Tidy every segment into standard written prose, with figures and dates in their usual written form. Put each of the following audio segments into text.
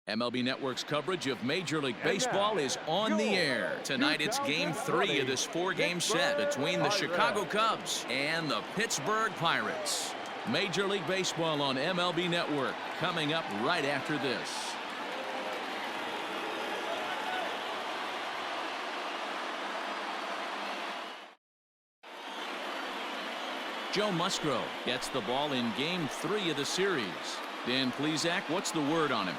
MLB Network's coverage of Major League Baseball is on the air. Tonight it's Game 3 of this 4-game set between the Chicago Cubs and the Pittsburgh Pirates. Major League Baseball on MLB Network coming up right after this. Joe Musgrove gets the ball in Game 3 of the series. Dan Plesac, what's the word on him?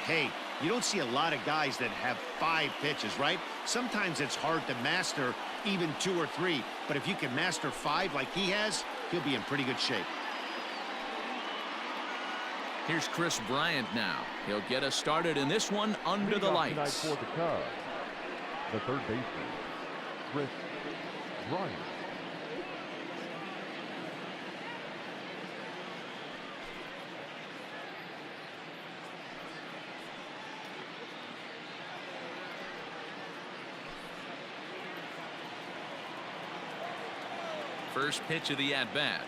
Hey, you don't see a lot of guys that have 5 pitches, right? Sometimes it's hard to master even 2 or 3. But if you can master 5 like he has, he'll be in pretty good shape. Here's Chris Bryant now. He'll get us started in this one under the lights. For the Cubs, the third baseman, Chris Bryant. First pitch of the at-bat.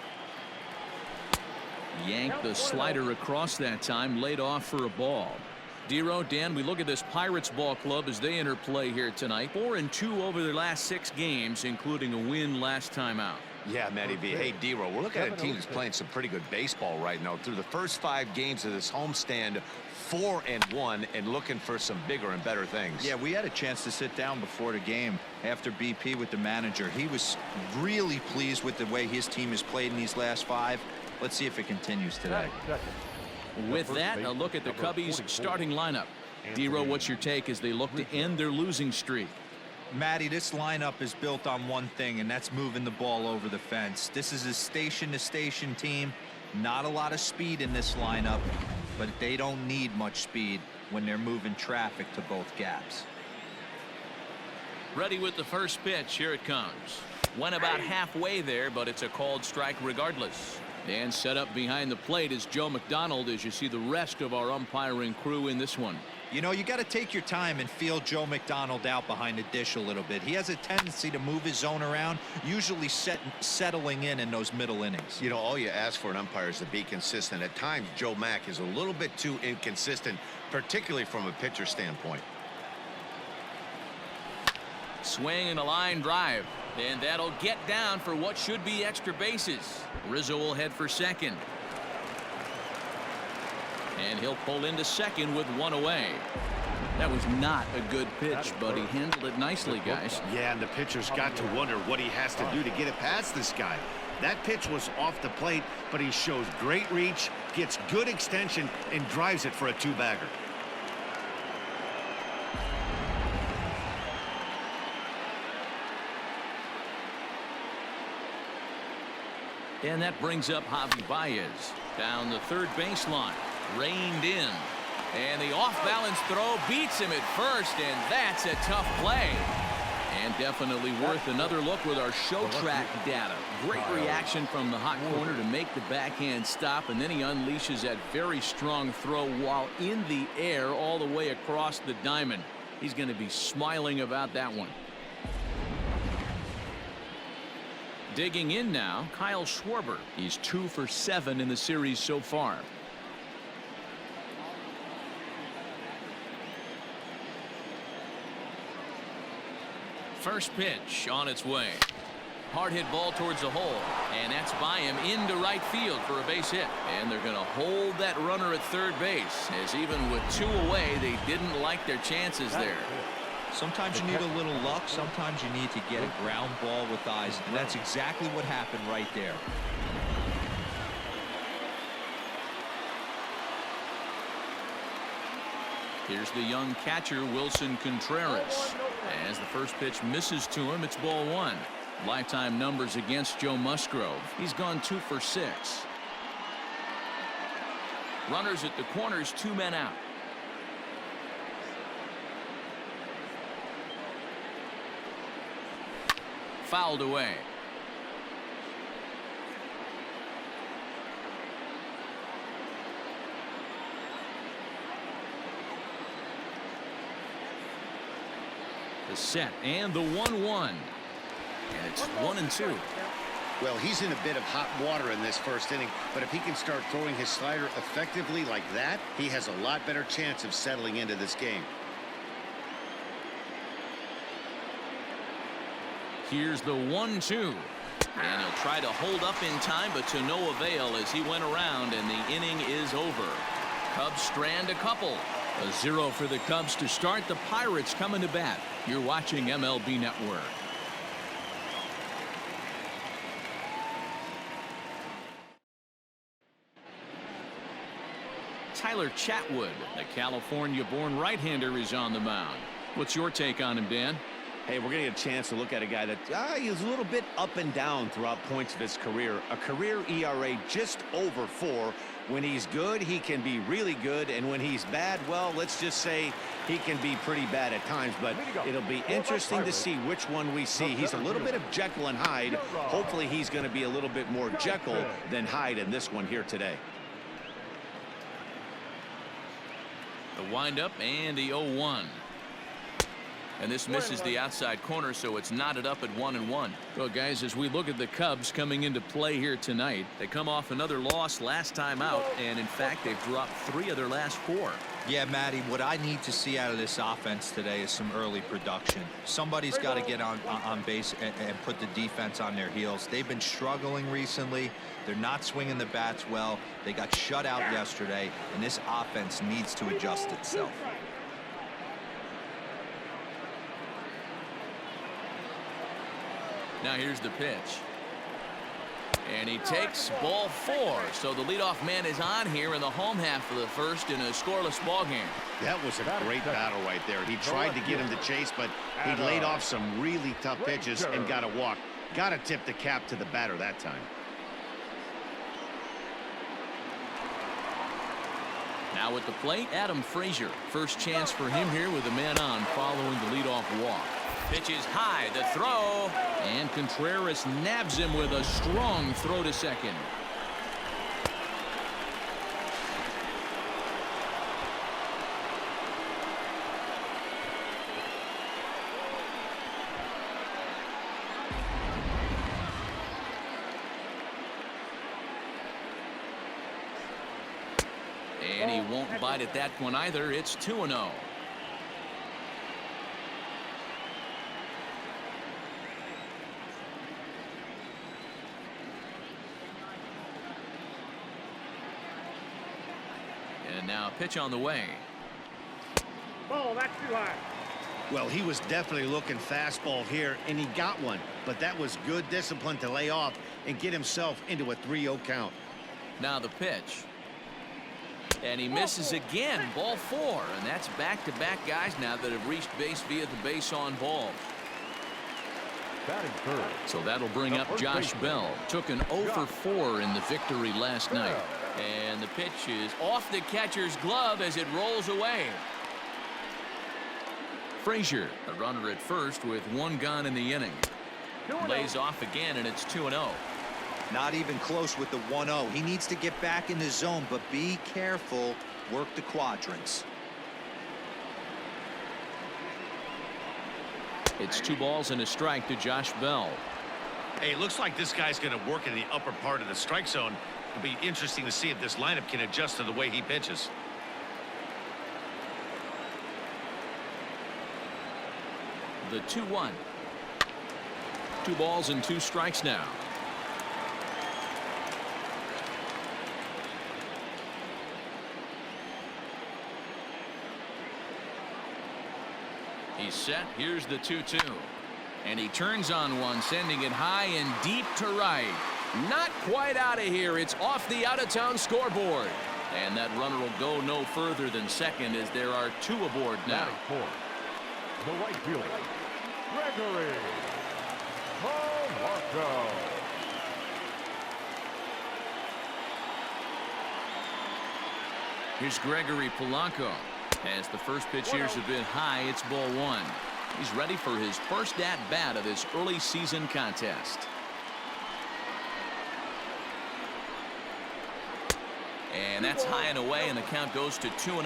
Yanked the slider across that time, laid off for a ball. Dero, Dan, we look at this Pirates ball club as they enter play here tonight. 4-2 over their last 6 games, including a win last time out. Yeah, Matty V. Hey, Dero, we're looking at a team that's playing some pretty good baseball right now. Through the first 5 games of this homestand, 4-1 and looking for some bigger and better things. Yeah, we had a chance to sit down before the game after BP with the manager. He was really pleased with the way his team has played in these last 5. Let's see if it continues today. With that, a look at the Cubbies starting lineup. Dero, what's your take as they look to end their losing streak? Matty, this lineup is built on one thing, and that's moving the ball over the fence. This is a station-to-station team. Not a lot of speed in this lineup, but they don't need much speed when they're moving traffic to both gaps. Ready with the first pitch. Here it comes. Went about halfway there, but it's a called strike regardless. And set up behind the plate is Joe McDonald as you see the rest of our umpiring crew in this one. You know, you got to take your time and feel Joe McDonald out behind the dish a little bit. He has a tendency to move his zone around, usually settling in those middle innings. You know, all you ask for an umpire is to be consistent. At times, Joe Mack is a little bit too inconsistent, particularly from a pitcher standpoint. Swing and a line drive. And that'll get down for what should be extra bases. Rizzo will head for second. And he'll pull into second with 1 away. That was not a good pitch, but he handled it nicely, guys. Yeah, and the pitcher's got to wonder what he has to do to get it past this guy. That pitch was off the plate, but he shows great reach, gets good extension, and drives it for a 2-bagger. And that brings up Javi Baez down the third baseline. Reined in. And the off-balance throw beats him at first, and that's a tough play. And definitely worth another look with our show track data. Great reaction from the hot corner to make the backhand stop, and then he unleashes that very strong throw while in the air all the way across the diamond. He's going to be smiling about that one. Digging in now, Kyle Schwarber. He's 2 for 7 in the series so far. First pitch on its way. Hard hit ball towards the hole, and that's by him into right field for a base hit. And they're going to hold that runner at third base, as even with 2 away, they didn't like their chances there. Sometimes you need a little luck. Sometimes you need to get a ground ball with eyes, and that's exactly what happened right there. Here's the young catcher, Wilson Contreras. As the first pitch misses to him, it's ball 1. Lifetime numbers against Joe Musgrove. He's gone 2 for 6. Runners at the corners, 2 men out. Fouled away. The set and the 1-1. And it's 1-2. Well, he's in a bit of hot water in this first inning, but if he can start throwing his slider effectively like that, he has a lot better chance of settling into this game. Here's the 1-2. And he'll try to hold up in time, but to no avail as he went around, and the inning is over. Cubs strand a couple. A 0 for the Cubs to start. The Pirates coming to bat. You're watching MLB Network. Tyler Chatwood, the California-born right-hander, is on the mound. What's your take on him, Dan? Hey, we're going to get a chance to look at a guy that he's a little bit up and down throughout points of his career. A career ERA just over 4. When he's good, he can be really good. And when he's bad, well, let's just say he can be pretty bad at times. But it'll be interesting to see which one we see. He's a little bit of Jekyll and Hyde. Hopefully he's going to be a little bit more Jekyll than Hyde in this one here today. The windup and the 0-1. And this misses the outside corner, so it's knotted up at 1-1. Well, guys, as we look at the Cubs coming into play here tonight, they come off another loss last time out, and in fact, they've dropped 3 of their last 4. Yeah, Matty, what I need to see out of this offense today is some early production. Somebody's got to get on base and put the defense on their heels. They've been struggling recently. They're not swinging the bats well. They got shut out yesterday, and this offense needs to adjust itself. Now here's the pitch. And he takes ball 4. So the leadoff man is on here in the home half of the first in a scoreless ball game. That was a great battle right there. He tried to get him to chase, but he laid off some really tough pitches and got a walk. Got to tip the cap to the batter that time. Now at the plate, Adam Frazier. First chance for him here with a man on following the leadoff walk. Pitch is high, the throw, and Contreras nabs him with a strong throw to second. And he won't bite at that one either. It's 2-0. And now a pitch on the way. Ball, that's too high. Well, he was definitely looking fastball here, and he got one. But that was good discipline to lay off and get himself into a 3-0 count. Now the pitch. And he misses again. Ball 4. And that's back-to-back guys now that have reached base via the base on balls. Batting third. So that'll bring up Josh Bell. Took an 0 for 4 in the victory last night. And the pitch is off the catcher's glove as it rolls away. Frazier, a runner at first with 1 gone in the inning. Lays off again, and it's 2-0. Not even close with the 1-0. He needs to get back in the zone, but be careful. Work the quadrants. It's 2 balls and a strike to Josh Bell. Hey, it looks like this guy's going to work in the upper part of the strike zone. It'll be interesting to see if this lineup can adjust to the way he pitches. The 2-1. 2 balls and 2 strikes now. He's set. Here's the 2-2. And he turns on one, sending it high and deep to right. Not quite out of here. It's off the out-of-town scoreboard. And that runner will go no further than second as there are 2 aboard now. Batting fourth. The right fielder, Gregory Polanco. Here's Gregory Polanco. As the first pitch here's a bit high, it's ball 1. He's ready for his first at-bat of this early season contest. And that's high and away, and the count goes to 2-0.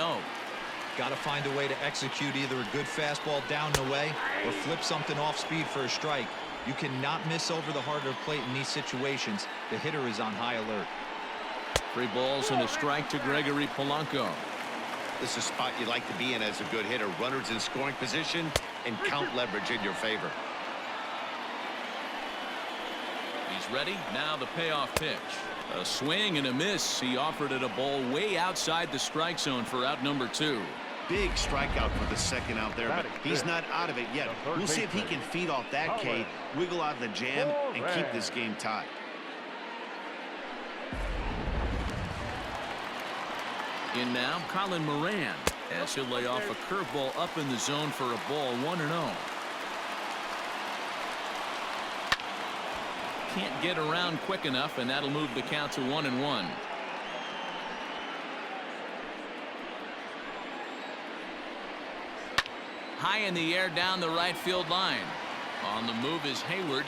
Got to find a way to execute either a good fastball down and away or flip something off speed for a strike. You cannot miss over the harder plate in these situations. The hitter is on high alert. 3 balls and a strike to Gregory Polanco. This is a spot you like to be in as a good hitter. Runners in scoring position and count leverage in your favor. He's ready. Now the payoff pitch. A swing and a miss. He offered it a ball way outside the strike zone for out number 2. Big strikeout for the second out there, but he's not out of it yet. We'll see if he can feed off that K, wiggle out of the jam, and keep this game tied. In now, Colin Moran, as he'll lay off a curveball up in the zone for a ball, 1-0. Can't get around quick enough, and that'll move the count to 1-1. High in the air down the right field line. On the move is Hayward.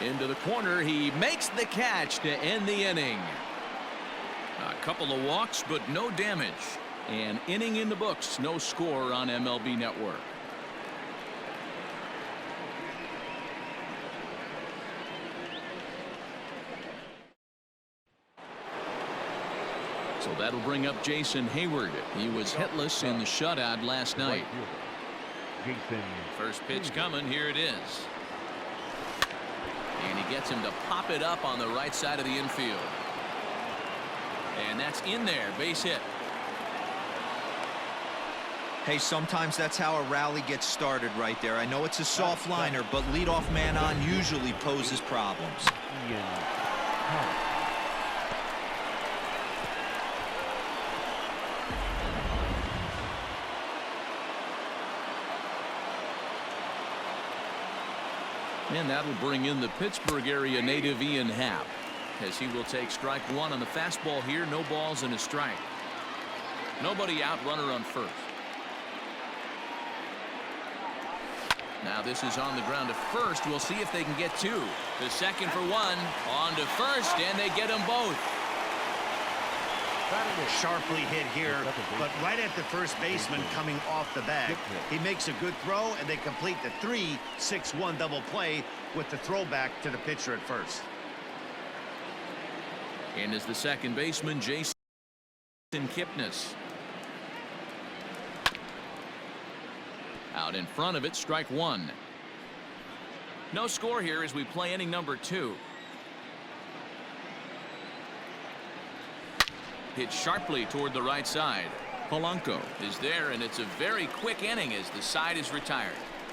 Into the corner, he makes the catch to end the inning. A couple of walks, but no damage. An inning in the books, no score on MLB Network. So that'll bring up Jason Hayward. He was hitless in the shutout last night. First pitch coming. Here it is. And he gets him to pop it up on the right side of the infield. And that's in there. Base hit. Hey, sometimes that's how a rally gets started right there. I know it's a soft liner, but leadoff man on usually poses problems. And that'll bring in the Pittsburgh area native Ian Happ, as he will take strike 1 on the fastball here. No balls and a strike. Nobody out, runner on first. Now this is on the ground to first. We'll see if they can get 2. The second for 1 on to first, and they get them both. Sharply hit here, but right at the first baseman coming off the bag. He makes a good throw, and they complete the 3-6-1 double play with the throwback to the pitcher at first. And as the second baseman, Jason Kipnis. Out in front of it, strike 1. No score here as we play inning number 2. Hit sharply toward the right side. Polanco is there, and it's a very quick inning as the side is retired.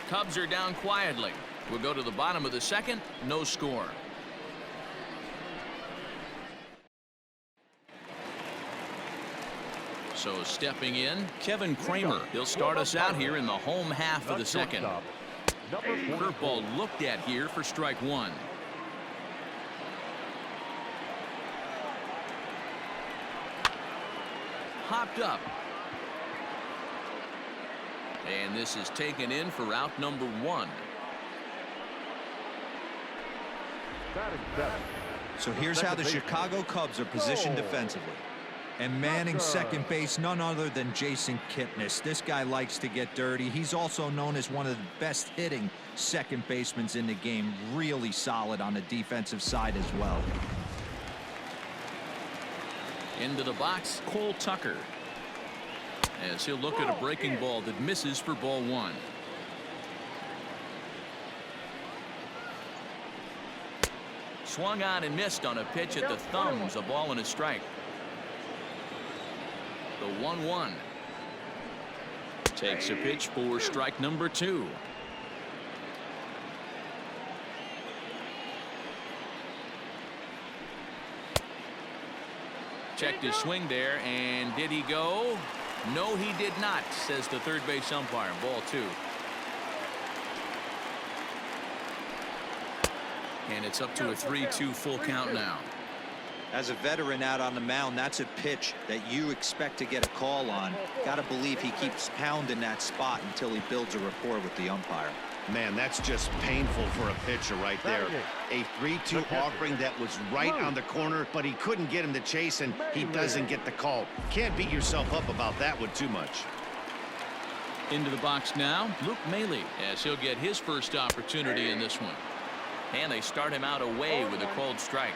Cubs are down quietly. We'll go to the bottom of the second. No score. So stepping in, Kevin Kramer. He'll start us out here in the home half of the second. Curveball looked at here for strike 1. Hopped up. And this is taken in for out number 1. So here's how the Chicago Cubs are positioned defensively. And manning second base, none other than Jason Kipnis. This guy likes to get dirty. He's also known as one of the best hitting second basemen in the game. Really solid on the defensive side as well. Into the box, Cole Tucker, as he'll look at a breaking ball that misses for ball 1. Swung on and missed on a pitch at the thumbs. A ball and a strike. The 1-1. Takes a pitch for strike number 2. Checked his swing there, and did he go? No, he did not, says the third base umpire. Ball 2. And it's up to a 3-2 full count now. As a veteran out on the mound, that's a pitch that you expect to get a call on. Got to believe he keeps pounding that spot until he builds a rapport with the umpire. Man, that's just painful for a pitcher right there. A 3-2 offering that was right on the corner, but he couldn't get him to chase, and he doesn't get the call. Can't beat yourself up about that one too much. Into the box now, Luke Maile, as he'll get his first opportunity in this one. And they start him out away with a cold strike.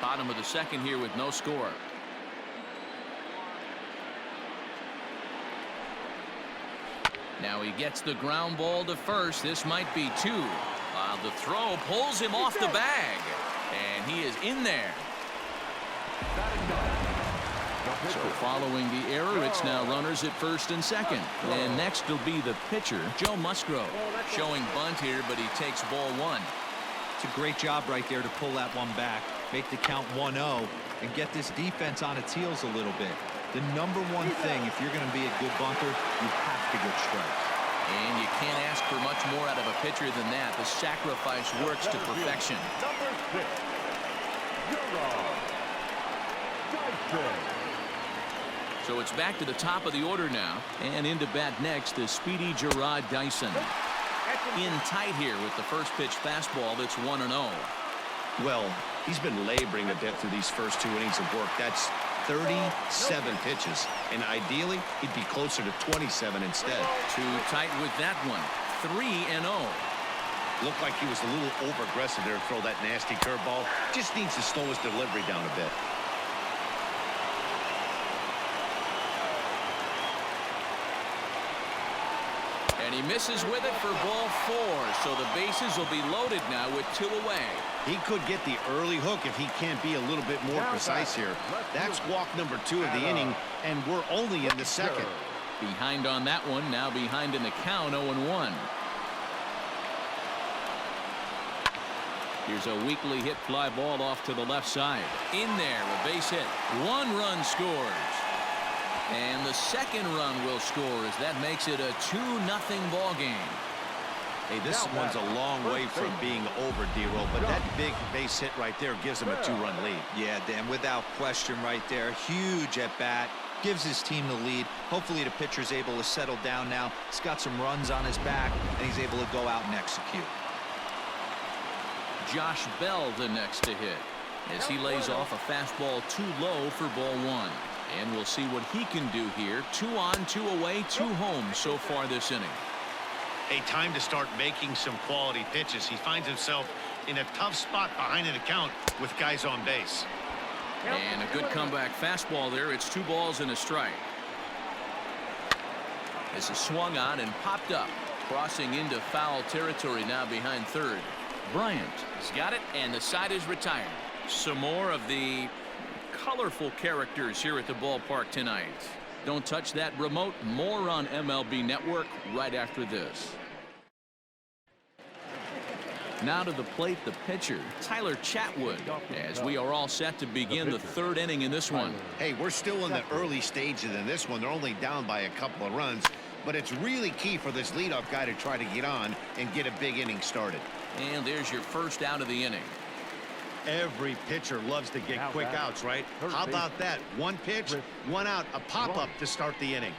Bottom of the second here with no score. Now he gets the ground ball to first. This might be two. While the throw pulls him off the bag. And he is in there. So following the error, it's now runners at first and second. And next will be the pitcher, Joe Musgrove. Showing bunt here, but he takes ball one. It's a great job right there to pull that one back, make the count 1-0, and get this defense on its heels a little bit. The number one thing, if you're going to be a good bunter, you have to get strikes. And you can't ask for much more out of a pitcher than that. The sacrifice works to perfection. So it's back to the top of the order now. And into bat next is speedy Gerard Dyson. In tight here with the first pitch fastball that's 1-0. Well, he's been laboring a bit through these first 2 innings of work. That's 37 pitches. And ideally, he'd be closer to 27 instead. Too tight with that one. 3-0. Looked like he was a little over-aggressive there to throw that nasty curveball. Just needs to slow his delivery down a bit. And he misses with it for ball 4. So the bases will be loaded now with 2 away. He could get the early hook if he can't be a little bit more precise here. That's walk number 2 of the inning, and we're only in the second. Behind on that one, now behind in the count, 0-1. Here's a weakly hit fly ball off to the left side. In there, a base hit. 1 run scores. And the second run will score as that makes it a 2-0 ball game. Hey, this one's a long way from being over, D-Roll, but that big base hit right there gives him a 2-run lead. Yeah, Dan, without question right there. Huge at bat. Gives his team the lead. Hopefully the pitcher's able to settle down now. He's got some runs on his back, and he's able to go out and execute. Josh Bell the next to hit as he lays off a fastball too low for ball 1. And we'll see what he can do here. 2 on, 2 away, 2 home so far this inning. A time to start making some quality pitches. He finds himself in a tough spot behind an account with guys on base. And a good comeback fastball there. It's 2 balls and a strike. This is swung on and popped up. Crossing into foul territory now behind third. Bryant has got it, and the side is retired. Some more of the colorful characters here at the ballpark tonight. Don't touch that remote. More on MLB Network right after this. Now to the plate, the pitcher, Tyler Chatwood, as we are all set to begin the 3rd inning in this one. Hey, we're still in the early stages in this one. They're only down by a couple of runs, but it's really key for this leadoff guy to try to get on and get a big inning started. And there's your first out of the inning. Every pitcher loves to get quick outs, right? How about that? 1 pitch, 1 out, a pop-up to start the inning.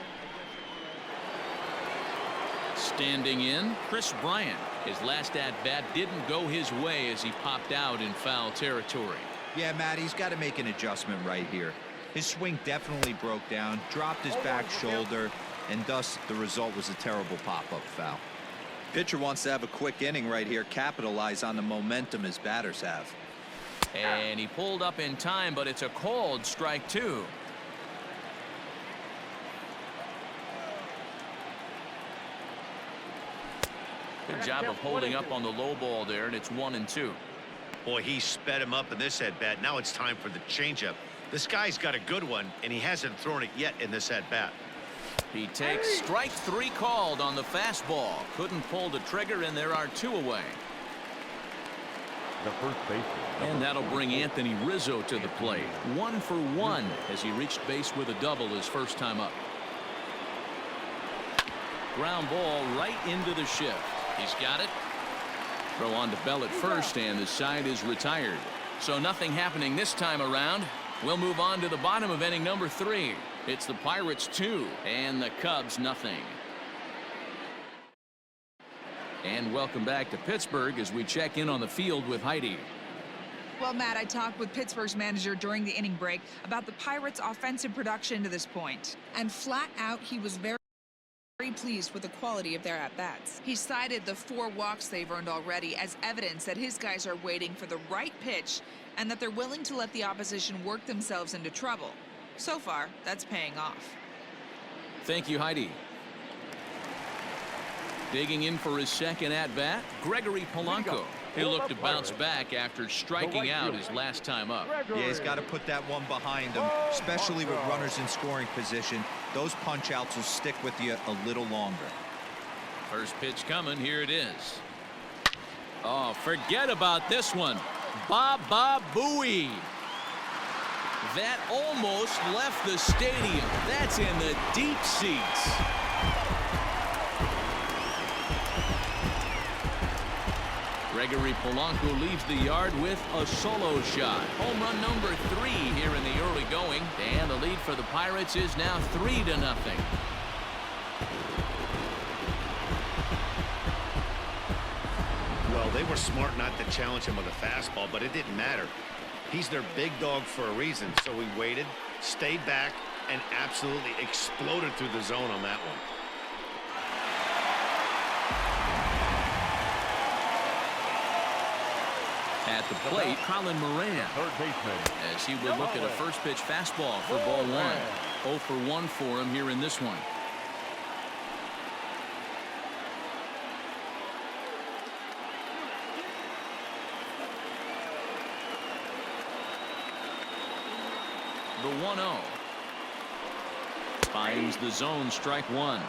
Standing in, Chris Bryant. His last at-bat didn't go his way as he popped out in foul territory. Yeah, Matt, he's got to make an adjustment right here. His swing definitely broke down, dropped his back shoulder, and thus the result was a terrible pop-up foul. Pitcher wants to have a quick inning right here, capitalize on the momentum his batters have. And he pulled up in time, but it's a called strike 2. Good job of holding up on the low ball there, and it's 1-2. Boy, he sped him up in this at-bat. Now it's time for the changeup. This guy's got a good one, and he hasn't thrown it yet in this at-bat. He takes strike 3 called on the fastball. Couldn't pull the trigger, and there are 2 away. The first baseman. And that'll bring Anthony Rizzo to the plate. 1 for 1 as he reached base with a double his first time up. Ground ball right into the shift. He's got it. Throw on to Bell at first, and the side is retired. So nothing happening this time around. We'll move on to the bottom of inning number 3. It's the Pirates 2 and the Cubs nothing. And welcome back to Pittsburgh as we check in on the field with Heidi. Well, Matt, I talked with Pittsburgh's manager during the inning break about the Pirates' offensive production to this point. And flat out, he was very very pleased with the quality of their at-bats. He cited the 4 walks they've earned already as evidence that his guys are waiting for the right pitch and that they're willing to let the opposition work themselves into trouble. So far, that's paying off. Thank you, Heidi. Digging in for his second at-bat, Gregory Polanco. He'll look to bounce back after striking out his last time up. Yeah, he's got to put that one behind him, especially with runners in scoring position. Those punch-outs will stick with you a little longer. First pitch coming. Here it is. Oh, forget about this one. Baba Booey. That almost left the stadium. That's in the deep seats. Gregory Polanco leaves the yard with a solo shot. Home run number 3 here in the early going. And the lead for the Pirates is now 3-0. Well, they were smart not to challenge him with a fastball, but it didn't matter. He's their big dog for a reason, so he waited, stayed back, and absolutely exploded through the zone on that one. At the plate, Colin Moran, Third baseman. as he would look at a first pitch fastball for ball 1. 0 for 1 for him here in this one. The 1-0. Finds the zone, strike 1.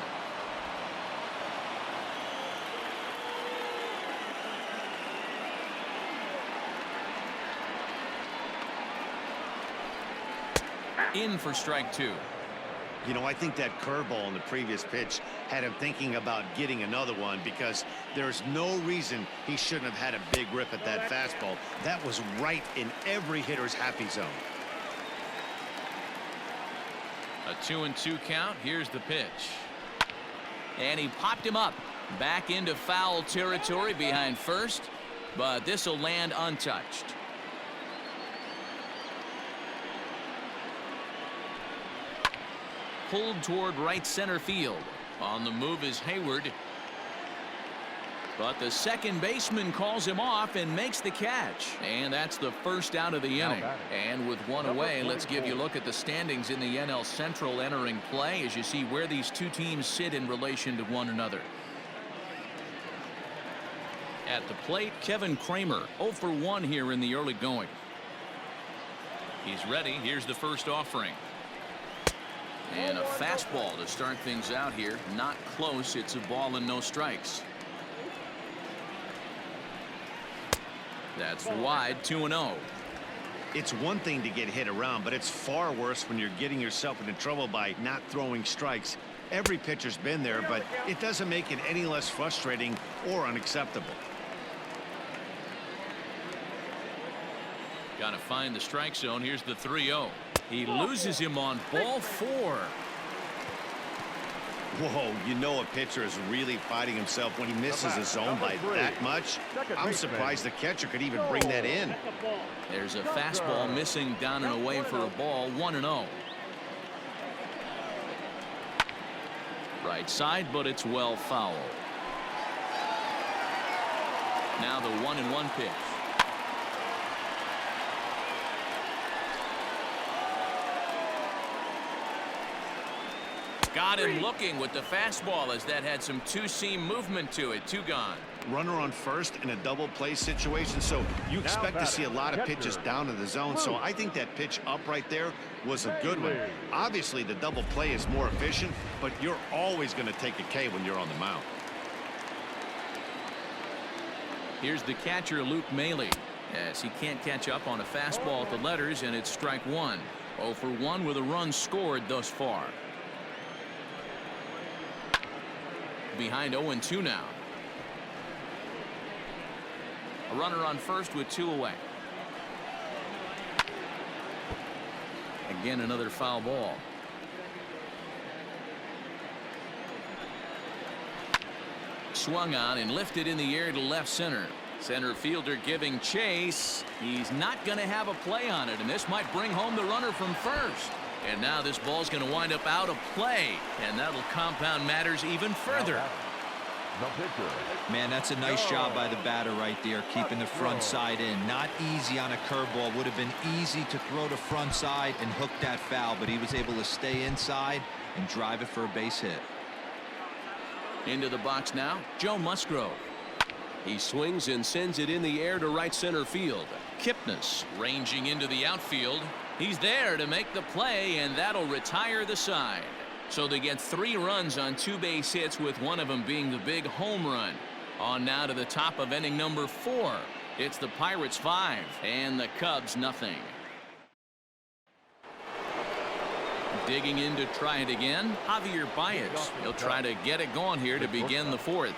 In for strike 2. You know, I think that curveball in the previous pitch had him thinking about getting another one, because there's no reason he shouldn't have had a big rip at that fastball. That was right in every hitter's happy zone. A 2-2 count. Here's the pitch. And he popped him up. Back into foul territory behind first. But this will land untouched. Pulled toward right center field. On the move is Hayward. But the second baseman calls him off and makes the catch. And that's the first out of the inning. And with one away, let's give you a look at the standings in the NL Central entering play as you see where these two teams sit in relation to one another. At the plate, Kevin Kramer, 0 for 1 here in the early going. He's ready. Here's the first offering. And a fastball to start things out here. Not close. It's a ball and no strikes. That's wide. 2-0. It's one thing to get hit around, but it's far worse when you're getting yourself into trouble by not throwing strikes. Every pitcher's been there, but it doesn't make it any less frustrating or unacceptable. Got to find the strike zone. Here's the 3-0. He loses him on ball 4. Whoa, you know a pitcher is really fighting himself when he misses a zone by that much. I'm surprised the catcher could even bring that in. There's a fastball missing down and away for a ball. 1-0. Right side, but it's well foul. Now the 1-1 pitch. Got him looking with the fastball as that had some two-seam movement to it. 2 gone. Runner on first in a double play situation, so you expect to see a lot of pitches down in the zone. So I think that pitch up right there was a good one. Obviously, the double play is more efficient, but you're always going to take a K when you're on the mound. Here's the catcher, Luke Maile, as he can't catch up on a fastball at the letters, and it's strike 1. 0 for 1 with a run scored thus far. Behind 0-2 now. A runner on first with 2 away. Again, another foul ball. Swung on and lifted in the air to left center. Center fielder giving chase. He's not going to have a play on it, and this might bring home the runner from first. And now this ball's going to wind up out of play, and that'll compound matters even further. The pitcher. Man, that's a nice job by the batter right there, keeping the front side in. Not easy on a curveball. Would have been easy to throw the front side and hook that foul, but he was able to stay inside and drive it for a base hit. Into the box now, Joe Musgrove. He swings and sends it in the air to right center field. Kipnis ranging into the outfield. He's there to make the play, and that'll retire the side. So they get 3 runs on 2 base hits, with one of them being the big home run. On now to the top of inning number 4. It's the Pirates 5 and the Cubs nothing. Digging in to try it again, Javier Baez. He'll try to get it going here to begin the 4th.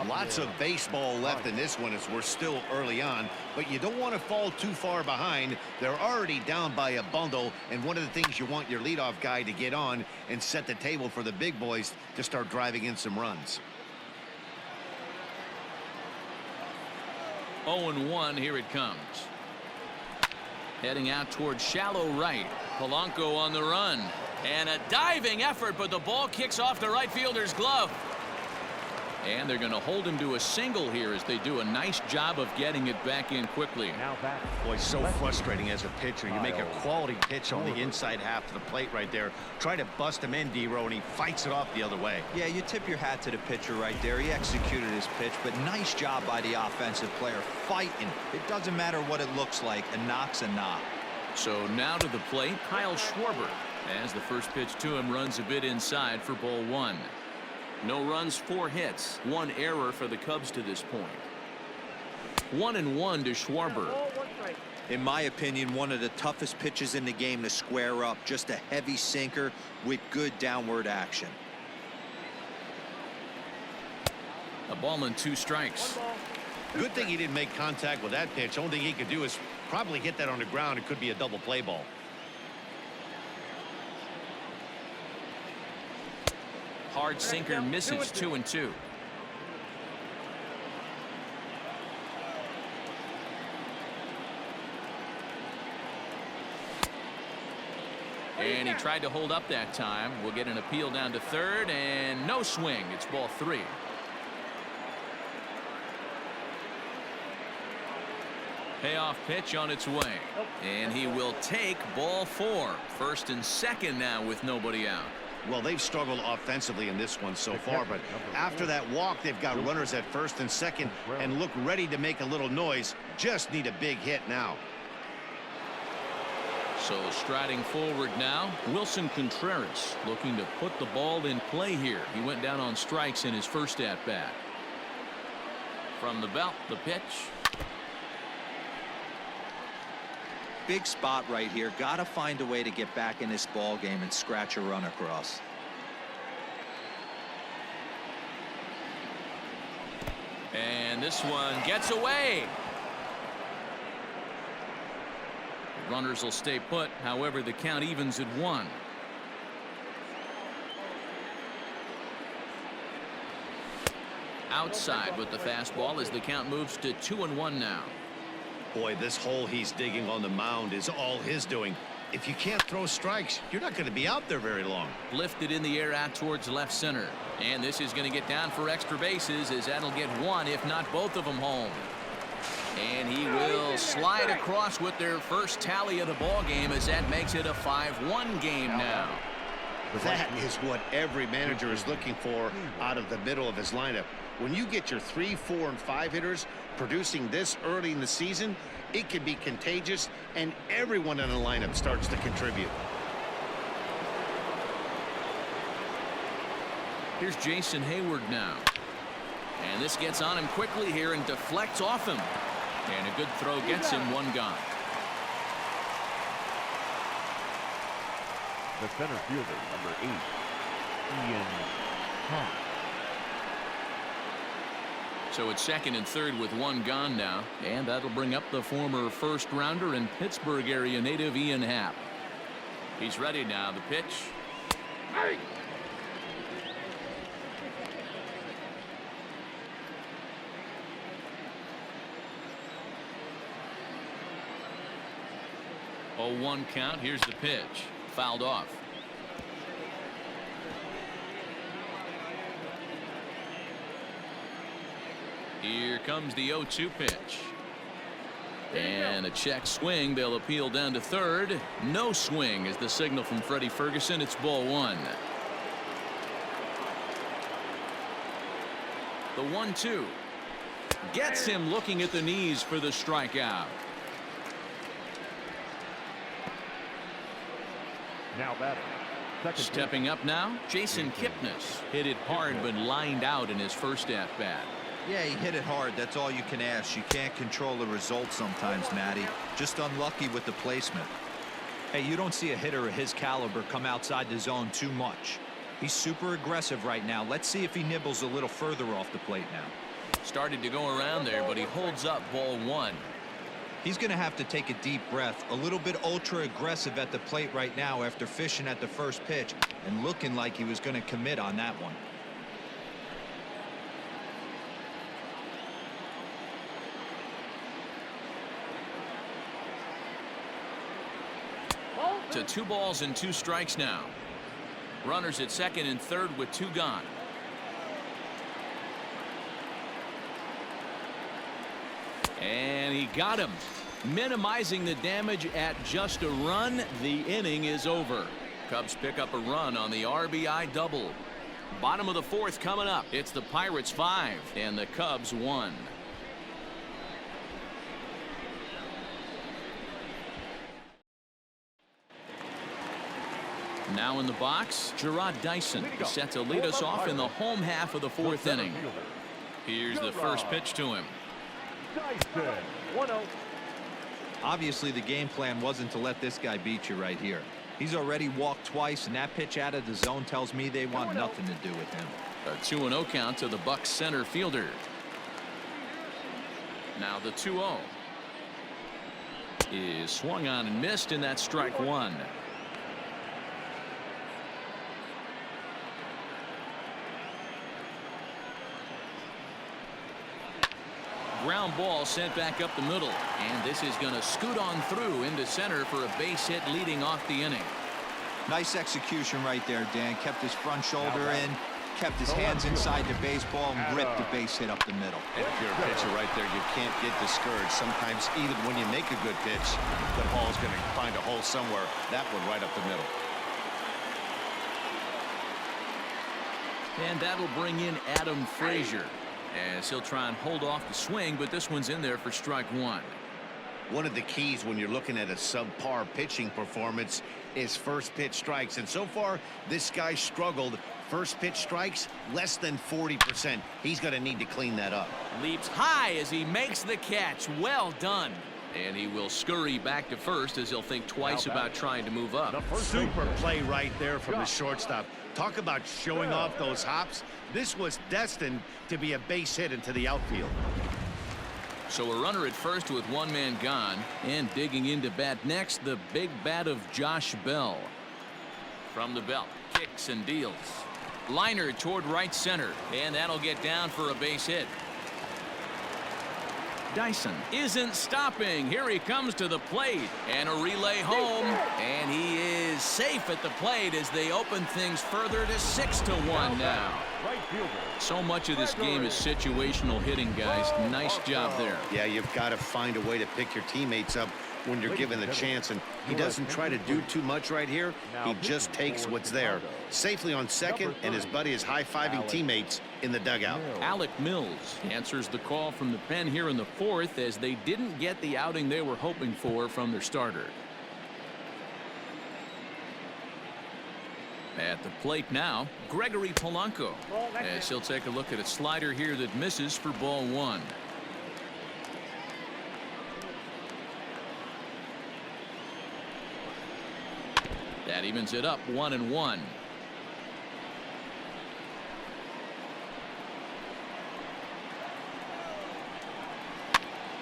Lots of baseball left in this one as we're still early on, but you don't want to fall too far behind. They're already down by a bundle, and one of the things you want your leadoff guy to get on and set the table for the big boys to start driving in some runs. 0-1, here it comes. Heading out towards shallow right. Polanco on the run. And a diving effort, but the ball kicks off the right fielder's glove. And they're going to hold him to a single here as they do a nice job of getting it back in quickly. Boy, so frustrating as a pitcher. You make a quality pitch on the inside half of the plate right there. Try to bust him in, D-Row, and he fights it off the other way. Yeah, you tip your hat to the pitcher right there. He executed his pitch, but nice job by the offensive player fighting. It doesn't matter what it looks like. A knock's a knock. So now to the plate, Kyle Schwarber. As the first pitch to him runs a bit inside for ball 1. No runs, 4 hits, 1 error for the Cubs to this point. 1-1 to Schwarber. In my opinion, one of the toughest pitches in the game to square up. Just a heavy sinker with good downward action. A ball and 2 strikes. Good thing he didn't make contact with that pitch. Only thing he could do is probably hit that on the ground. It could be a double play ball. Hard sinker misses, 2-2. And he tried to hold up that time. We'll get an appeal down to third, and no swing. It's ball 3. Payoff pitch on its way. And he will take ball 4. First and second now with nobody out. Well, they've struggled offensively in this one so far, but after that walk, they've got runners at first and second and look ready to make a little noise. Just need a big hit now. So striding forward now, Wilson Contreras looking to put the ball in play here. He went down on strikes in his first at bat. From the belt, the pitch. Big spot right here. Got to find a way to get back in this ball game and scratch a run across. And this one gets away. Runners will stay put. However, the count evens at 1. Outside with the fastball as the count moves to 2-1 now. Boy, this hole he's digging on the mound is all his doing. If you can't throw strikes, you're not going to be out there very long. Lifted in the air out towards left center. And this is going to get down for extra bases, as that'll get 1, if not both of them, home. And he will slide across with their first tally of the ball game, as that makes it a 5-1 game now. That is what every manager is looking for out of the middle of his lineup. When you get your 3, 4, and 5 hitters producing this early in the season, it can be contagious, and everyone in the lineup starts to contribute. Here's Jason Hayward now. And this gets on him quickly here and deflects off him. And a good throw gets him 1 gone. The center fielder, number 8, Ian Happ. So it's second and third with 1 gone now. And that'll bring up the former first rounder and Pittsburgh area native Ian Happ. He's ready now. The pitch. Hey! 0-1 count. Here's the pitch. fouled off. Here comes the 0-2 pitch. And a check swing. They'll appeal down to third. No swing is the signal from Freddie Ferguson. It's ball one. The 1-2 gets him looking at the knees for the strikeout. Now batting. Stepping up now, Jason Kipnis hit it hard but lined out in his first at bat. Yeah, he hit it hard. That's all you can ask. You can't control the result sometimes, Matty. Just unlucky with the placement. Hey, you don't see a hitter of his caliber come outside the zone too much. He's super aggressive right now. Let's see if he nibbles a little further off the plate now. Started to go around there, but he holds up ball one. He's going to have to take a deep breath. A little bit ultra aggressive at the plate right now after fishing at the first pitch and looking like he was going to commit on that one. To 2 balls and 2 strikes now. Runners at second and third with 2 gone. And he got him. Minimizing the damage at just a run. The inning is over. Cubs pick up a run on the RBI double. Bottom of the 4th coming up. It's the Pirates 5 and the Cubs 1. Now in the box, Gerard Dyson is set to lead us off in the home half of the 4th inning. Here's the first pitch to him. Dyson, 1-0. Obviously, the game plan wasn't to let this guy beat you right here. He's already walked twice, and that pitch out of the zone tells me they want nothing to do with him. A 2-0 count to the Bucs center fielder. Now the 2-0 is swung on and missed, and that's strike one. Ground ball sent back up the middle, and this is going to scoot on through into center for a base hit leading off the inning. Nice execution right there, Dan. Kept his front shoulder in, kept his hands inside the baseball, and ripped the base hit up the middle. And if you're a pitcher right there, you can't get discouraged. Sometimes even when you make a good pitch, the ball's going to find a hole somewhere. That one right up the middle. And that'll bring in Adam Frazier, as he'll try and hold off the swing, but this one's in there for strike one. One of the keys when you're looking at a subpar pitching performance is first pitch strikes. And so far, this guy struggled. First pitch strikes, less than 40%. He's going to need to clean that up. Leaps high as he makes the catch. Well done. And he will scurry back to first as he'll think twice about trying to move up. Super play right there from the shortstop. Talk about showing off those hops. This was destined to be a base hit into the outfield. So a runner at first with 1 man gone, and digging into bat next, the big bat of Josh Bell. From the belt, kicks and deals. Liner toward right center, and that'll get down for a base hit. Dyson isn't stopping. Here he comes to the plate, and a relay home, and he is safe at the plate as they open things further to 6-1 now. So much of this game is situational hitting, guys. Nice job there. Yeah, you've got to find a way to pick your teammates up when you're given the chance, and he doesn't try to do too much right here. He just takes what's there. Safely on second, and his buddy is high-fiving teammates in the dugout. Alec Mills answers the call from the pen here in the 4th, as they didn't get the outing they were hoping for from their starter. At the plate now, Gregory Polanco, as he'll take a look at a slider here that misses for ball one. That evens it up 1-1.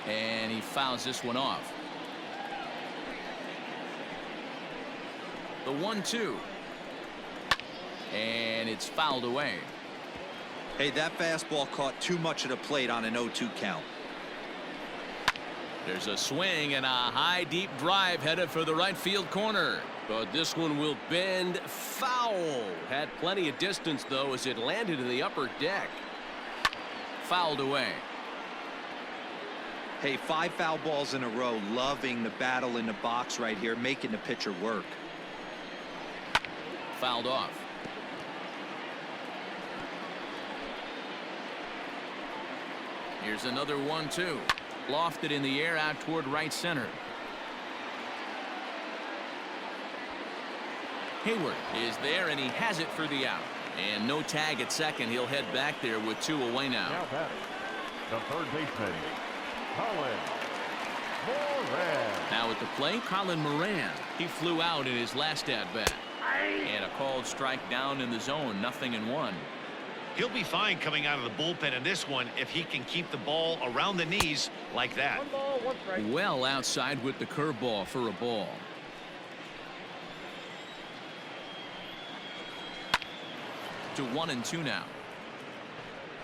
And he fouls this one off. The 1-2. And it's fouled away. Hey, that fastball caught too much of the plate on an 0-2 count. There's a swing and a high deep drive headed for the right field corner. But this one will bend foul. Had plenty of distance, though, as it landed in the upper deck. Fouled away. Hey, 5 foul balls in a row. Loving the battle in the box right here, making the pitcher work. Fouled off. Here's another 1-2. Lofted in the air out toward right center. Hayward is there, and he has it for the out. And no tag at second. He'll head back there with 2 away now. Now batting, the third baseman, Colin Moran. Now at the plate, Colin Moran. He flew out in his last at-bat. And a called strike down in the zone, 0-1. He'll be fine coming out of the bullpen in this one if he can keep the ball around the knees like that. 1 ball, 1 strike. Well outside with the curveball for a ball. To 1-2 now.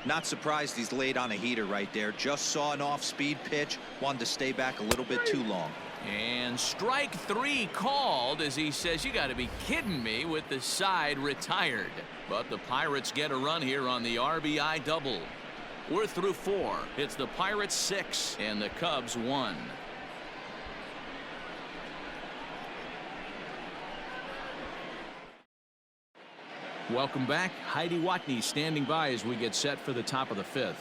Not surprised he's laid on a heater right there. Just saw an off-speed pitch. Wanted to stay back a little bit too long. And strike 3 called as he says, you got to be kidding me, with the side retired. But the Pirates get a run here on the RBI double. We're through 4. It's the Pirates 6 and the Cubs 1. Welcome back. Heidi Watney standing by as we get set for the top of the 5th.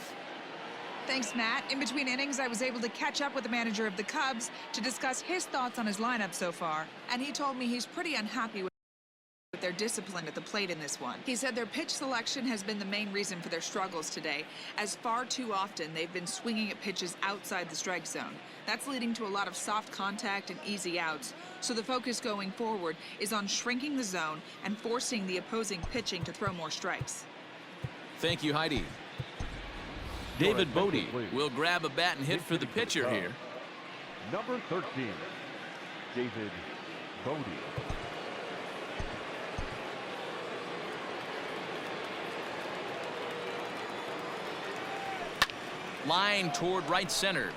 Thanks, Matt. In between innings, I was able to catch up with the manager of the Cubs to discuss his thoughts on his lineup so far. And he told me he's pretty unhappy with their discipline at the plate in this one. He said their pitch selection has been the main reason for their struggles today, as far too often they've been swinging at pitches outside the strike zone. That's leading to a lot of soft contact and easy outs. So the focus going forward is on shrinking the zone and forcing the opposing pitching to throw more strikes. Thank you, Heidi. David Bodie will grab a bat and hit for the pitcher here. Number 13, David Bodie. Line toward right center.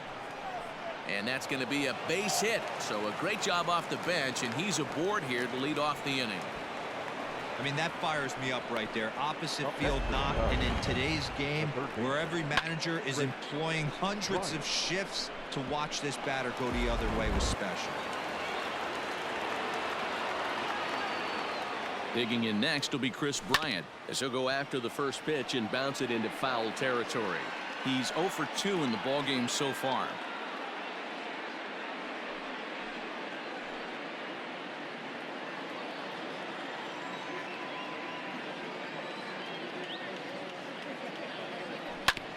And that's going to be a base hit. So a great job off the bench, and he's aboard here to lead off the inning. I mean, that fires me up right there. Opposite field knock, and in today's game, where every manager is employing hundreds of shifts, to watch this batter go the other way was special. Digging in next will be Chris Bryant, as he'll go after the first pitch and bounce it into foul territory. He's 0 for 2 in the ballgame so far.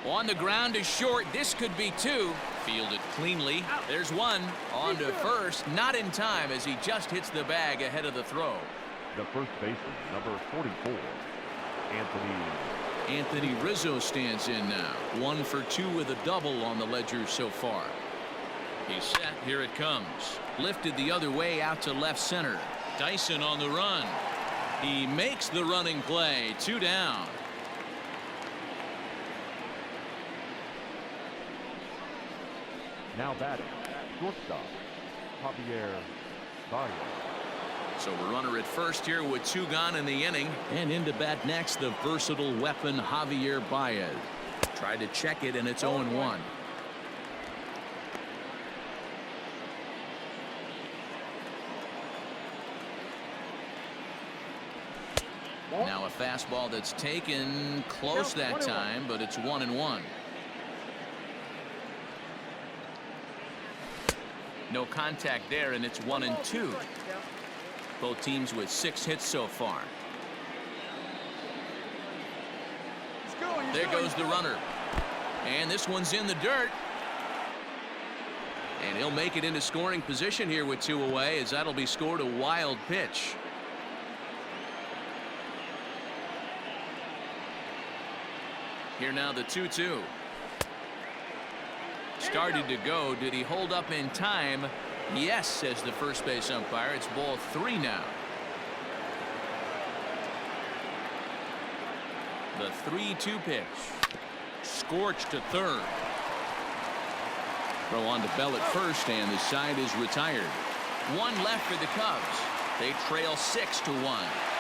On the ground to short. This could be 2. Fielded cleanly. There's 1. On to first. Not in time as he just hits the bag ahead of the throw. The first baseman, number 44, Anthony Rizzo stands in now. 1 for 2 with a double on the ledger so far. He's set. Here it comes. Lifted the other way out to left center. Dyson on the run. He makes the running play. 2 down. Now batting, shortstop, Javier Baez. So a runner at first here with 2 gone in the inning. And into bat next, the versatile weapon Javier Baez. Tried to check it, and it's 0-1. Now a fastball that's taken close that time, but it's 1-1. No contact there, and it's 1-2. Both teams with 6 hits so far. There goes the runner. And this one's in the dirt. And he'll make it into scoring position here with 2 away, as that'll be scored a wild pitch. Here now the 2-2. Started to go. Did he hold up in time? Yes, says the first base umpire. It's ball 3 now. The 3-2 pitch. Scorched to third. Throw on to Bell at first, and the side is retired. One left for the Cubs. They trail 6-1.